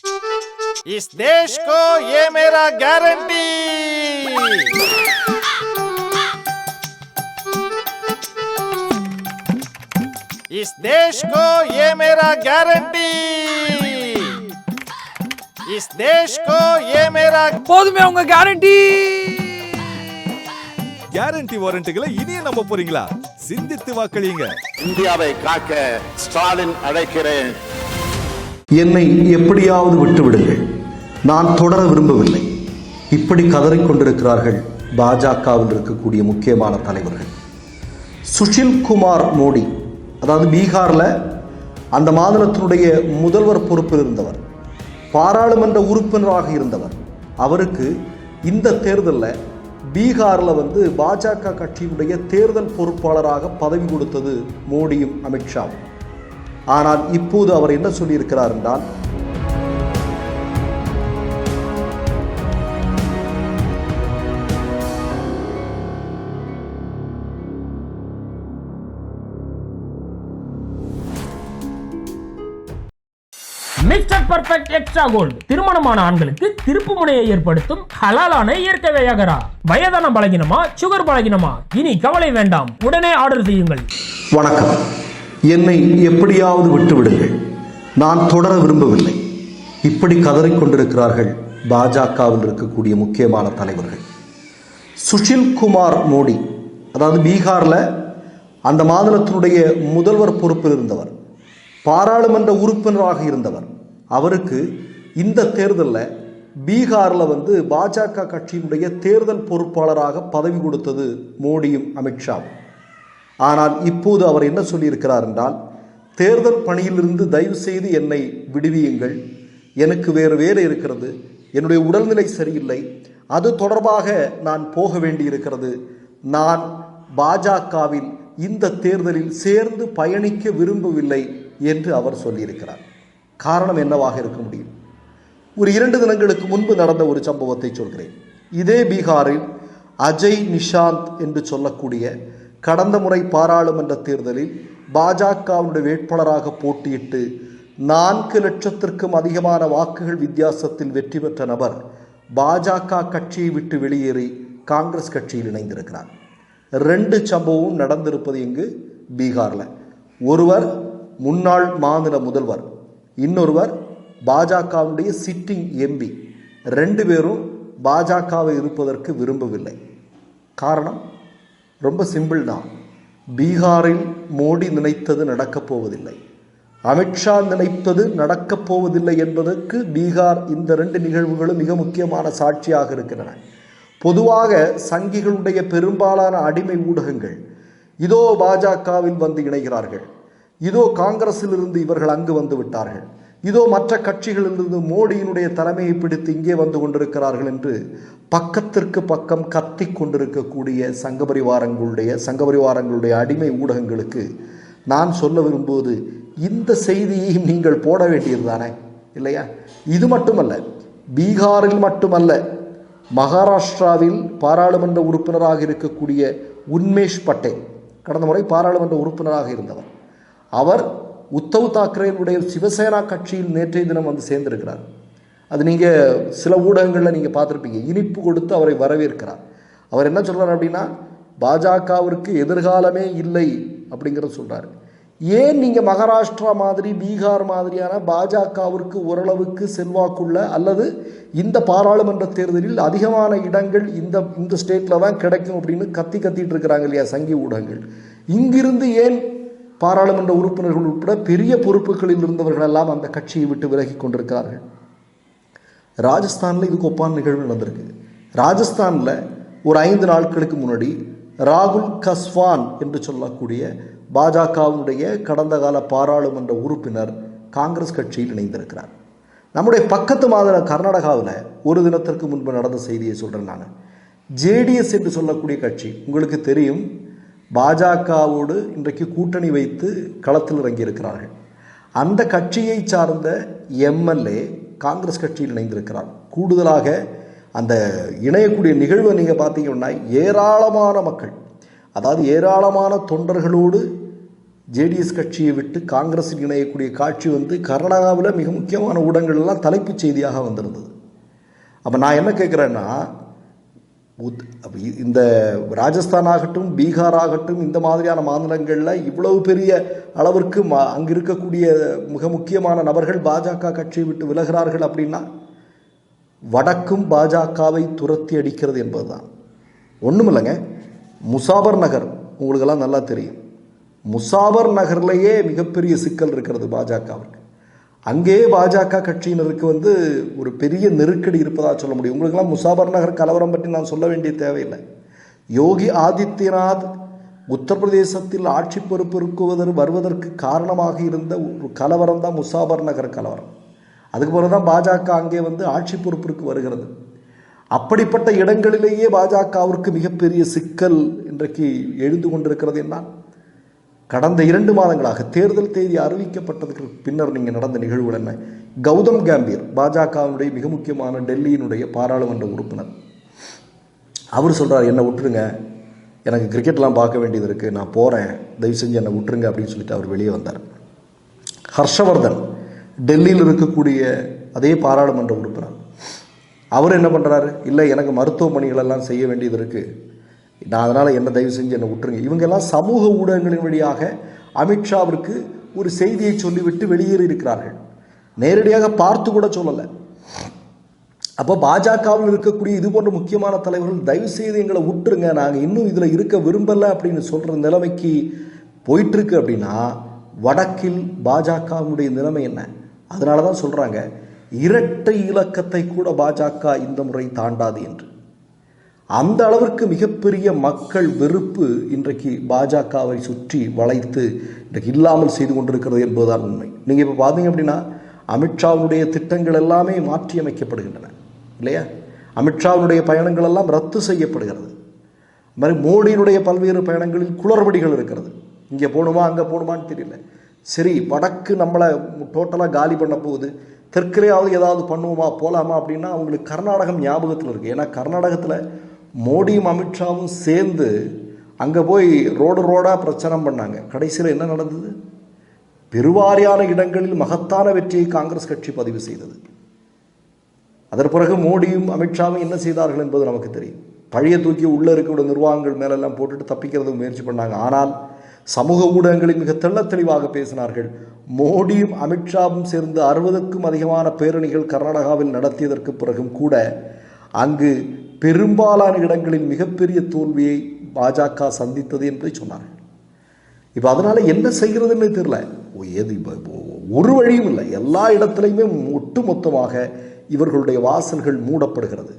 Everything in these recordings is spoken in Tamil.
इस देश को ये मेरा गारंटी। इस देश को ये मेरा गारंटी। इस देश को ये मेरा போதுமே உங்க கேரண்டி. கேரண்டி வாரண்டிகளை இனியே நம்ப போறீங்களா? சிந்தித்து வாக்களியுங்க. இந்தியாவை காக்க ஸ்டாலின் அழைக்கிறேன். என்னை எப்படியாவது விட்டுவிடுங்கள், நான் தொடர விரும்பவில்லை. இப்படி கதறிக்கொண்டிருக்கிறார்கள் பாஜகவில் இருக்கக்கூடிய முக்கியமான தலைவர்கள். சுஷில் குமார் மோடி, அதாவது பீகாரில் அந்த மாநிலத்தினுடைய முதல்வர் பொறுப்பில் இருந்தவர், பாராளுமன்ற உறுப்பினராக இருந்தவர். அவருக்கு இந்த தேர்தலில் பீகாரில் பாஜக கட்சியினுடைய தேர்தல் பொறுப்பாளராக பதவி கொடுத்தது மோடியும் அமித்ஷாவும். ஆனால் இப்போது அவர் என்ன சொல்லியிருக்கிறார் என்றால், மிஸ்டர் பர்ஃபெக்ட் எக்ஸ்ட்ரா கோல்டு திருமணமான ஆண்களுக்கு திருப்பு முனையை ஏற்படுத்தும் ஹலாலான இயற்கை வியாகரா. வயதான பலகினமா, சுகர் பலகினமா, இனி கவலை வேண்டாம், உடனே ஆர்டர் செய்யுங்கள். வணக்கம். என்னை எப்படியாவது விட்டுவிடுங்கள், நான் தொடர விரும்பவில்லை. இப்படி கதறிக்கொண்டிருக்கிறார்கள் பாஜகவில் இருக்கக்கூடிய முக்கியமான தலைவர்கள். சுஷில் குமார் மோடி, அதாவது பீகாரில் அந்த மாநிலத்தினுடைய முதல்வர் பொறுப்பில் இருந்தவர், பாராளுமன்ற உறுப்பினராக இருந்தவர். அவருக்கு இந்த தேர்தலில் பீகாரில் பாஜக கட்சியினுடைய தேர்தல் பொறுப்பாளராக பதவி கொடுத்தது மோடியும் அமித்ஷாவும். ஆனால் இப்போது அவர் என்ன சொல்லியிருக்கிறார் என்றால், தேர்தல் பணியிலிருந்து தயவு செய்து என்னை விடுவியுங்கள், எனக்கு வேறு வேலை இருக்கிறது, என்னுடைய உடல்நிலை சரியில்லை, அது தொடர்பாக நான் போக வேண்டியிருக்கிறது, நான் பாஜகவில் இந்த தேர்தலில் சேர்ந்து பயணிக்க விரும்பவில்லை என்று அவர் சொல்லியிருக்கிறார். காரணம் என்னவாக இருக்க முடியும்? ஒரு 2 தினங்களுக்கு முன்பு நடந்த ஒரு சம்பவத்தை சொல்கிறேன். இதே பீகாரில் அஜய் நிஷாந்த் என்று சொல்லக்கூடிய கடந்த முறை பாராளுமன்ற தேர்தலில் பாஜகவினுடைய வேட்பாளராக போட்டியிட்டு 4 லட்சத்திற்கும் அதிகமான வாக்குகள் வித்தியாசத்தில் வெற்றி பெற்ற நபர் பாஜக கட்சியை விட்டு வெளியேறி காங்கிரஸ் கட்சியில் இணைந்திருக்கிறார். 2 சம்பவம் நடந்திருப்பது இங்கு பீகாரில். ஒருவர் முன்னாள் மாநில முதல்வர், இன்னொருவர் பாஜகவுடைய சிட்டிங் எம்பி. 2 பேரும் பாஜகவை இருப்பதற்கு விரும்பவில்லை. காரணம் ரொம்ப சிம்பிள் தான். பீகாரில் மோடி நினைத்தது நடக்கப் போவதில்லை, அமித்ஷா நினைத்தது நடக்கப் போவதில்லை என்பதற்கு பீகார் இந்த 2 நிகழ்வுகளும் மிக முக்கியமான சாட்சியாக இருக்கின்றன. பொதுவாக சங்கிகளுடைய பெரும்பாலான அடிமை ஊடகங்கள் இதோ பாஜகவில் வந்து இணைகிறார்கள், இதோ காங்கிரஸில் இருந்து இவர்கள் அங்கு வந்து விட்டார்கள், இதோ மற்ற கட்சிகளிலிருந்து மோடியினுடைய தலைமையை பிடித்து இங்கே வந்து கொண்டிருக்கிறார்கள் என்று பக்கத்திற்கு பக்கம் கத்தி கொண்டிருக்கக்கூடிய சங்கபரிவாரங்களுடைய அடிமை ஊடகங்களுக்கு நான் சொல்ல விரும்புவது, இந்த செய்தியை நீங்கள் போட வேண்டியது தானே இல்லையா? இது மட்டுமல்ல, பீகாரில் மட்டுமல்ல, மகாராஷ்டிராவில் பாராளுமன்ற உறுப்பினராக இருக்கக்கூடிய உன்மேஷ் பட்டேல், கடந்த முறை பாராளுமன்ற உறுப்பினராக இருந்தவர், அவர் உத்தவ் தாக்கரேனுடைய சிவசேனா கட்சியில் நேற்றைய தினம் வந்து சேர்ந்திருக்கிறார். அது நீங்கள் சில ஊடகங்களில் நீங்கள் பார்த்துருப்பீங்க. இனிப்பு கொடுத்து அவரை வரவேற்கிறார். அவர் என்ன சொல்கிறார் அப்படின்னா, பாஜகவிற்கு எதிர்காலமே இல்லை அப்படிங்கிறத சொல்கிறார். ஏன் நீங்கள் மகாராஷ்டிரா மாதிரி பீகார் மாதிரியான பாஜகவிற்கு ஓரளவுக்கு செல்வாக்குள்ள அல்லது இந்த பாராளுமன்ற தேர்தலில் அதிகமான இடங்கள் இந்த ஸ்டேட்டில் தான் கிடைக்கும் அப்படின்னு கத்திட்டு இருக்கிறாங்க இல்லையா சங்கி ஊடகங்கள், இங்கிருந்து ஏன் பாராளுமன்ற உறுப்பினர்கள் உட்பட பெரிய பொறுப்புகளில் இருந்தவர்கள் எல்லாம் அந்த கட்சியை விட்டு விலகி கொண்டிருக்கிறார்கள்? ராஜஸ்தானில் இதுக்கு ஒப்பான நிகழ்வு நடந்திருக்கு. ராஜஸ்தானில் ஒரு 5 நாட்களுக்கு முன்னாடி ராகுல் கஸ்வான் என்று சொல்லக்கூடிய பாஜகவினுடைய கடந்த கால பாராளுமன்ற உறுப்பினர் காங்கிரஸ் கட்சியில் இணைந்திருக்கிறார். நம்முடைய பக்கத்து மாநில கர்நாடகாவில் ஒரு தினத்திற்கு முன்பு நடந்த செய்தியை சொல்கிறேன் நான். ஜேடிஎஸ் என்று சொல்லக்கூடிய கட்சி உங்களுக்கு தெரியும், பாஜகவோடு இன்றைக்கு கூட்டணி வைத்து களத்தில் இறங்கியிருக்கிறார்கள். அந்த கட்சியை சார்ந்த எம்எல்ஏ காங்கிரஸ் கட்சியில் இணைந்திருக்கிறார். கூடுதலாக அந்த இணையக்கூடிய நிகழ்வை நீங்கள் பார்த்தீங்கன்னா ஏராளமான மக்கள், அதாவது ஏராளமான தொண்டர்களோடு ஜேடிஎஸ் கட்சியை விட்டு காங்கிரஸில் இணையக்கூடிய காட்சி வந்து கர்நாடகாவில் மிக முக்கியமான ஊடகங்கள்லாம் தலைப்புச் செய்தியாக வந்திருந்தது. அப்போ நான் என்ன கேட்குறேன்னா, இந்த ராஜஸ்தான் ஆகட்டும், பீகார் ஆகட்டும், இந்த மாதிரியான மாநிலங்களில் இவ்வளவு பெரிய அளவிற்கு அங்கே இருக்கக்கூடிய மிக முக்கியமான நபர்கள் பாஜக கட்சியை விட்டு விலகிறார்கள் அப்படின்னா வடக்கும் பாஜகவை துரத்தி அடிக்கிறது என்பதுதான். ஒன்றும் இல்லைங்க, முசாபர் நகர் உங்களுக்கெல்லாம் நல்லா தெரியும். முசாபர் நகர்லேயே மிகப்பெரிய சிக்கல் இருக்கிறது பாஜகவுக்கு. அங்கே பாஜக கட்சியினருக்கு வந்து ஒரு பெரிய நெருக்கடி இருப்பதாக சொல்ல முடியும். உங்களுக்கெல்லாம் முசாபர் நகர் கலவரம் பற்றி நான் சொல்ல வேண்டிய தேவையில்லை. யோகி ஆதித்யநாத் உத்தரப்பிரதேசத்தில் ஆட்சி பொறுப்பு வருவதற்கு காரணமாக இருந்த ஒரு கலவரம் தான் முசாபர் நகர் கலவரம். அதுக்கு பிறகு தான் பாஜக அங்கே வந்து ஆட்சி பொறுப்பிற்கு வருகிறது. அப்படிப்பட்ட இடங்களிலேயே பாஜகவிற்கு மிகப்பெரிய சிக்கல் இன்றைக்கு எழுந்து கொண்டிருக்கிறது. என்ன, கடந்த 2 மாதங்களாக தேர்தல் தேதி அறிவிக்கப்பட்டதுக்கு பின்னர் நீங்கள் நடந்த நிகழ்வுகள் என்ன? கௌதம் கம்பீர் பாஜகவினுடைய மிக முக்கியமான டெல்லியினுடைய பாராளுமன்ற உறுப்பினர், அவர் சொல்கிறார், என்னை விட்டுருங்க, எனக்கு கிரிக்கெட்லாம் பார்க்க வேண்டியது இருக்குது, நான் போகிறேன், தயவு செஞ்சு என்னை விட்டுருங்க அப்படின்னு சொல்லிட்டு அவர் வெளியே வந்தார். ஹர்ஷவர்தன் டெல்லியில் இருக்கக்கூடிய அதே பாராளுமன்ற உறுப்பினர், அவர் என்ன பண்ணுறாரு, இல்லை எனக்கு மருத்துவ பணிகளெல்லாம் செய்ய வேண்டியது இருக்குது, நான் அதனால் என்ன தயவு செஞ்சு என்னை விட்டுருங்க. இவங்கெல்லாம் சமூக ஊடகங்களின் வழியாக அமித்ஷாவிற்கு ஒரு செய்தியை சொல்லிவிட்டு வெளியேறி இருக்கிறார்கள். நேரடியாக பார்த்து கூட சொல்லலை. அப்போ பாஜகவில் இருக்கக்கூடிய இது போன்ற முக்கியமான தலைவர்கள் தயவு செய்து எங்களை விட்டுருங்க, நாங்கள் இன்னும் இதில் இருக்க விரும்பலை அப்படின்னு சொல்கிற நிலைமைக்கு போயிட்டுருக்கு. அப்படின்னா வடக்கில் பாஜகவுடைய நிலைமை என்ன? அதனால தான் சொல்கிறாங்க, இரட்டை இலக்கத்தை கூட பாஜக இந்த முறை தாண்டாது என்று. அந்த அளவிற்கு மிகப்பெரிய மக்கள் வெறுப்பு இன்றைக்கு பாஜகவை சுற்றி வளைத்து இன்றைக்கு இல்லாமல் செய்து கொண்டிருக்கிறது என்பதுதான் உண்மை. நீங்கள் இப்போ பார்த்தீங்க அப்படின்னா அமித்ஷாவுடைய திட்டங்கள் எல்லாமே மாற்றி அமைக்கப்படுகின்றன இல்லையா? அமித்ஷாவுடைய பயணங்கள் எல்லாம் ரத்து செய்யப்படுகிறது. அது மாதிரி மோடியினுடைய பல்வேறு பயணங்களில் குளறுபடிகள் இருக்கிறது. இங்கே போகணுமா அங்கே போகணுமான்னு தெரியல. சரி, வடக்கு நம்மளை டோட்டலாக காலி பண்ண போகுது, தெற்கிலேயாவது ஏதாவது பண்ணுவோமா போகலாமா அப்படின்னா அவங்களுக்கு கர்நாடகம் ஞாபகத்தில் இருக்குது. ஏன்னா கர்நாடகத்தில் மோடியும் அமித்ஷாவும் சேர்ந்து அங்கே போய் ரோடாக பிரச்சாரம் பண்ணாங்க. கடைசியில் என்ன நடந்தது? பெருவாரியான இடங்களில் மகத்தான வெற்றியை காங்கிரஸ் கட்சி பதிவு செய்தது. அதற்கு பிறகு மோடியும் அமித்ஷாவும் என்ன செய்தார்கள் என்பது நமக்கு தெரியும். பழைய தூக்கி உள்ளே இருக்கக்கூடிய நிர்வாகங்கள் மேலெல்லாம் போட்டுட்டு தப்பிக்கிறதுக்கு முயற்சி பண்ணாங்க. ஆனால் சமூக ஊடகங்களில் மிக தெளிவாக பேசினார்கள். மோடியும் அமித்ஷாவும் சேர்ந்து 60க்கும் அதிகமான பேரணிகள் கர்நாடகாவில் நடத்தியதற்கு பிறகும் கூட அங்கு பெரும்பாலான இடங்களில் மிகப்பெரிய தோல்வியை பாஜக சந்தித்தது என்பதை சொன்னார்கள். இப்போ அதனால் என்ன செய்கிறதுன்னு தெரியல. ஒரு வழியும் இல்லை. எல்லா இடத்துலையுமே ஒட்டுமொத்தமாக இவர்களுடைய வாசல்கள் மூடப்படுகிறது.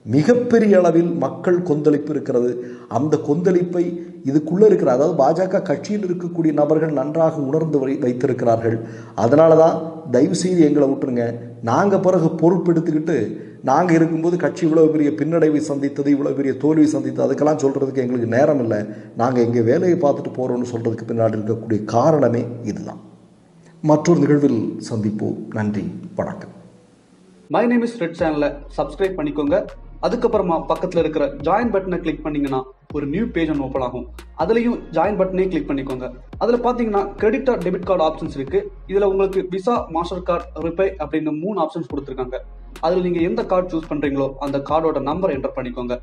மிகப்பெரிய அளவில் மக்கள் கொந்தளிப்பு இருக்கிறது. அந்த கொந்தளிப்பை இதுக்குள்ளே இருக்கிற, அதாவது பாஜக கட்சியில் இருக்கக்கூடிய நபர்கள் நன்றாக உணர்ந்து வைத்திருக்கிறார்கள். அதனால தான் தயவு செய்து எங்களை விட்டுருங்க, நாங்கள் பிறகு பொறுப்பெடுத்துக்கிட்டு நாங்கள் இருக்கும்போது கட்சி இவ்வளோ பெரிய பின்னடைவை சந்தித்தது, இவ்வளோ பெரிய தோல்வி சந்தித்தது, அதுக்கெல்லாம் சொல்கிறதுக்கு எங்களுக்கு நேரம் இல்லை, நாங்கள் எங்கள் வேலையை பார்த்துட்டு போகிறோன்னு சொல்கிறதுக்கு பின்னாடி இருக்கக்கூடிய காரணமே இதுதான். மற்றொரு நிகழ்வில் சந்திப்போம். நன்றி, வணக்கம். மை நேம் இஸ் ரெட் சேனலை சப்ஸ்கிரைப் பண்ணிக்கோங்க. அதுக்கப்புறமா பக்கத்தில் இருக்கிற ஜாயின் பட்டனை கிளிக் பண்ணீங்கன்னா ஒரு நியூ பேஜ் ஒன்று ஓப்பன் ஆகும். அதுலேயும் ஜாயின் பட்டனே கிளிக் பண்ணிக்கோங்க. அதில் பார்த்தீங்கன்னா credit R debit card options இருக்கு. இதில் உங்களுக்கு விசா, மாஸ்டர் கார்டு, ரிப்பே அப்படின்னு 3 ஆப்ஷன்ஸ் கொடுத்துருக்காங்க. அதில் நீங்கள் எந்த கார்டு சூஸ் பண்ணுறீங்களோ அந்த கார்டோட நம்பர் என்டர் பண்ணிக்கோங்க.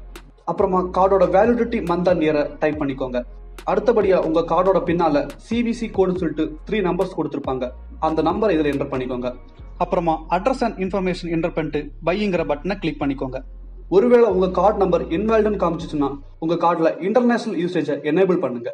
அப்புறமா கார்டோட வேலிடிட்டி மந்த் அண்ட் இயரை டைப் பண்ணிக்கோங்க. அடுத்தபடியாக உங்கள் கார்டோட பின்னால் சிவிசி கோடுன்னு சொல்லிட்டு 3 நம்பர்ஸ் கொடுத்துருப்பாங்க. அந்த நம்பரை இதில் என்டர் பண்ணிக்கோங்க. அப்புறமா அட்ரஸ் அண்ட் இன்ஃபர்மேஷன் என்டர் பண்ணிட்டு பைங்கிற பட்டனை கிளிக் பண்ணிக்கோங்க. ஒருவேளை உங்க கார்டு நம்பர் இன்வாலிட்னு காமிச்சிச்சுன்னா உங்க கார்டுல இன்டர்நேஷனல் யூசேஜை எனேபிள் பண்ணுங்க.